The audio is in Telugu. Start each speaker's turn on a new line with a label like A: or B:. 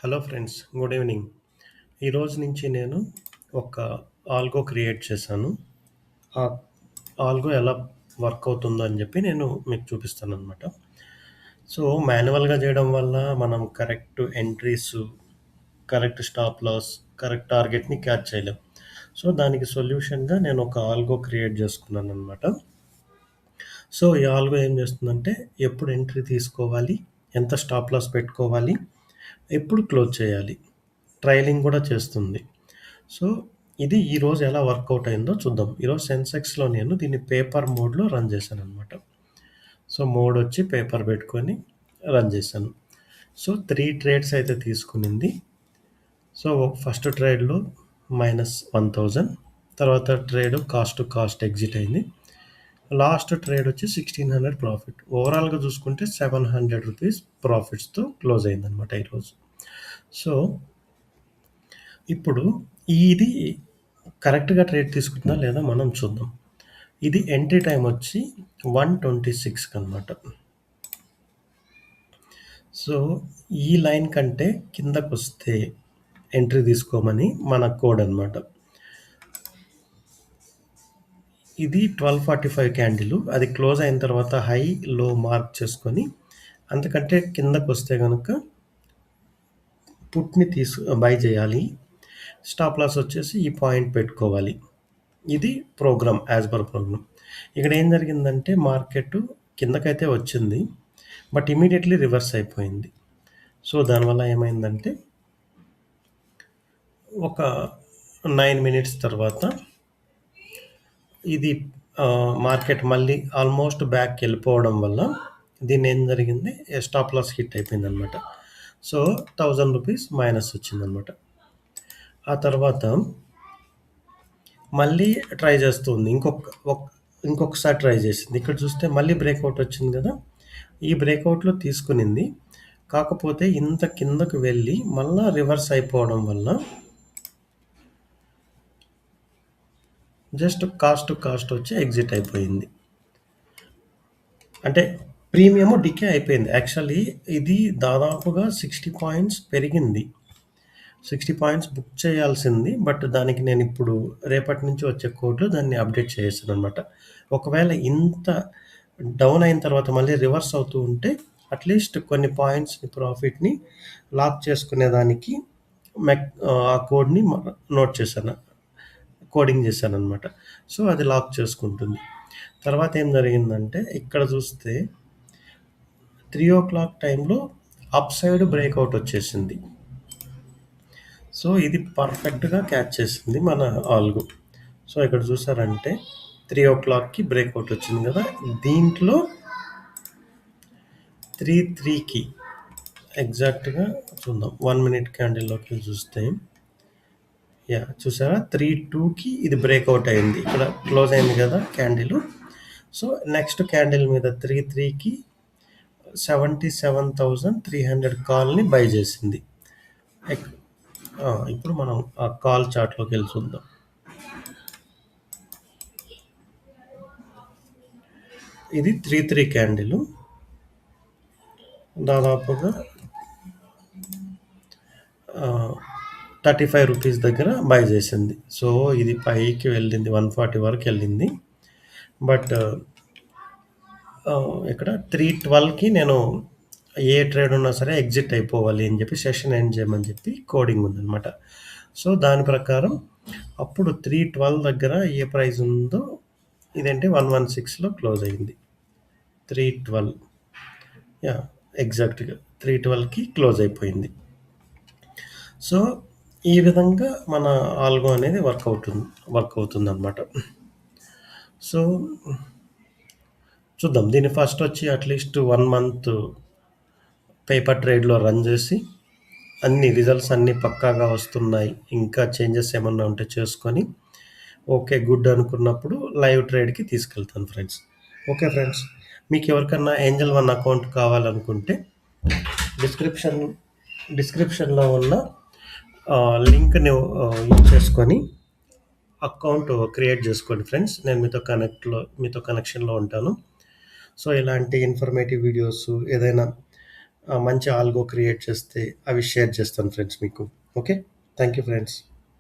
A: Hello friends, good evening. ఈరోజు నుంచి నేను ఒక ఆల్గో క్రియేట్ చేశాను. ఆ ఆల్గో ఎలా వర్క్ అవుతుందో అని చెప్పి నేను మీకు చూపిస్తాననమాట. సో, మాన్యువల్‌గా చేయడం వల్ల మనం correct entries, correct stop loss, correct టార్గెట్‌ని క్యాచ్ చేయలేం. సో, దానికి సొల్యూషన్‌గా నేను ఒక ఆల్గో క్రియేట్ చేసుకున్నాననమాట. సో, ఈ ఆల్గో ఏం చేస్తుందంటే ఎప్పుడు ఎంట్రీ తీసుకోవాలి, ఎంత స్టాప్ లాస్ పెట్టుకోవాలి, ఎప్పుడు క్లోజ్ చేయాలి, ట్రైలింగ్ కూడా చేస్తుంది. సో, ఇది ఈరోజు ఎలా వర్కౌట్ అయిందో చూద్దాం. ఈరోజు సెన్సెక్స్‌లో నేను దీన్ని పేపర్ మోడ్‌లో రన్ చేశాననమాట. సో, మోడొచ్చి పేపర్ పెట్టుకొని రన్ చేశాను. సో, 3 ట్రేడ్స్ అయితే తీసుకునింది. సో, ఫస్ట్ ట్రేడ్‌లో -1000, తర్వాత trade cost to cost exit అయింది. లాస్ట్ ట్రేడ్ వచ్చి 1600 ప్రాఫిట్. ఓవరాల్‌గా చూసుకుంటే రూ. 700 ప్రాఫిట్స్‌తో క్లోజ్ అయిందనమాట ఈరోజు. సో, ఇప్పుడు ఇది కరెక్ట్‌గా ట్రేడ్ తీసుకుంటుందా లేదా మనం చూద్దాం. ఇది ఎంట్రీ టైమ్ వచ్చి 1:26 అనమాట. సో, ఈ లైన్ కంటే కిందకొస్తే ఎంట్రీ తీసుకోమని మన కోడ్ అనమాట. ఇది 12:45 క్యాండిల్. అది క్లోజ్ అయిన తర్వాత హై, లో మార్క్ చేసుకొని అంతకంటే కిందకొస్తే గనుక పుట్‌ని బై చేయాలి. స్టాప్ లాస్ వచ్చేసి ఈ పాయింట్ పెట్టుకోవాలి. ఇది ప్రోగ్రామ్, యాజ్ పర్ ప్రోగ్రామ్. ఇక్కడ ఏం జరిగిందంటే మార్కెట్ కిందకైతే వచ్చింది. బట్ ఇమ్మీడియేట్‌లీ రివర్స్ అయిపోయింది. సో, దానివల్ల ఏమైందంటే ఒక 9 మినిట్స్ తర్వాత ఇది మార్కెట్ మళ్ళీ ఆల్మోస్ట్ బ్యాక్‌కెళ్ళిపోవడం వల్ల దీన్నేం జరిగింది, స్టాప్ లాస్ హిట్ అయిపోయిందనమాట. సో, రూ. 1000 మైనస్ వచ్చిందనమాట. ఆ తర్వాత మళ్ళీ ట్రై చేస్తుంది. ఇంకొకసారి ట్రై చేసింది. ఇక్కడ చూస్తే మళ్ళీ బ్రేకౌట్ వచ్చింది కదా! ఈ బ్రేకౌట్‌లో తీసుకునింది. కాకపోతే ఇంత కిందకు వెళ్ళి మళ్ళా రివర్స్ అయిపోవడం వల్ల జస్ట్ కాస్ట్ టు కాస్ట్ వచ్చి ఎగ్జిట్ అయిపోయింది. అంటే ప్రీమియము డికే అయిపోయింది. యాక్చువల్లీ ఇది దాదాపుగా 60 పాయింట్స్ పెరిగింది. 60 పాయింట్స్ బుక్ చేయాల్సింది. బట్ దానికి నేనిప్పుడు రేపటి నుంచి వచ్చే కోడ్‌లో దాన్ని అప్డేట్ చేసేసాననమాట. ఒకవేళ ఇంత డౌన్ అయిన తర్వాత మళ్ళీ రివర్స్ అవుతూ ఉంటే అట్‌లీస్ట్ కొన్ని పాయింట్స్‌ని ప్రాఫిట్‌ని లాక్ చేసుకునేదానికి ఆ కోడ్‌ని నోట్ చేశాను. కోడింగ్ చేశాననమాట. సో, అది లాక్ చేసుకుంటుంది. తర్వాత ఏం జరిగిందంటే ఇక్కడ చూస్తే 3:00 టైంలో అప్ సైడ్ బ్రేకౌట్ వచ్చేసింది. సో, ఇది పర్ఫెక్ట్‌గా క్యాచ్ చేసింది మన ఆల్గో. సో, ఇక్కడ చూసారంటే 3:00కి బ్రేకౌట్ వచ్చింది కదా! దీంట్లో 3:03కి ఎగ్జాక్ట్‌గా చూద్దాం. 1 మినిట్ క్యాండిల్‌లోకి చూస్తే చూసారా 3:02కి ఇది బ్రేకౌట్ అయింది. ఇక్కడ క్లోజ్ అయింది కదా క్యాండిల్. సో, నెక్స్ట్ క్యాండిల్ మీద 3:03కి 77,300 కాల్‌ని బై చేసింది. ఇప్పుడు మనం ఆ కాల్ చార్ట్‌లోకి వెళ్ళి చూద్దాం. ఇది 3:03 క్యాండిల్. దాదాపుగా రూ. 35 దగ్గర బై చేసింది. సో, ఇది పైకి వెళ్ళింది, 140 వరకు వెళ్ళింది. బట్ ఇక్కడ 3:12కి నేను ఏ ట్రేడ్ ఉన్నా సరే ఎగ్జిట్ అయిపోవాలి అని చెప్పి సెషన్ ఎండ్ చేయమని చెప్పి కోడింగ్ ఉందనమాట. సో, దాని ప్రకారం అప్పుడు 3:12 దగ్గర ఏ ప్రైస్ ఉందో ఇదేంటి 116లో క్లోజ్ అయింది. 3:12 ఎగ్జాక్ట్‌గా 3:12కి క్లోజ్ అయిపోయింది. సో, ఈ విధంగా మన ఆల్గో అనేది వర్క్ అవుతుందనమాట. సో, చూద్దాం. దీన్ని ఫస్ట్ వచ్చి అట్‌లీస్ట్ 1 మంత్ పేపర్ ట్రేడ్‌లో రన్ చేసి అన్ని రిజల్ట్స్ అన్నీ పక్కాగా వస్తున్నాయి, ఇంకా చేంజెస్ ఏమన్నా ఉంటే చేసుకొని ఓకే, గుడ్ అనుకున్నప్పుడు లైవ్ ట్రేడ్‌కి తీసుకెళ్తాను ఫ్రెండ్స్. ఓకే ఫ్రెండ్స్, మీకు ఎవరికన్నా ఏంజెల్ వన్ అకౌంట్ కావాలనుకుంటే డిస్క్రిప్షన్‌లో ఉన్న లింక్‌ని యూజ్ చేసుకొని అకౌంట్ క్రియేట్ చేసుకోండి ఫ్రెండ్స్. నేను మీతో కనెక్షన్‌లో ఉంటాను. సో, ఇలాంటి ఇన్ఫర్మేటివ్ వీడియోస్ ఏదైనా మంచి ఆల్గో క్రియేట్ చేస్తే అవి షేర్ చేస్తాను ఫ్రెండ్స్ మీకు. ఓకే. Thank you friends.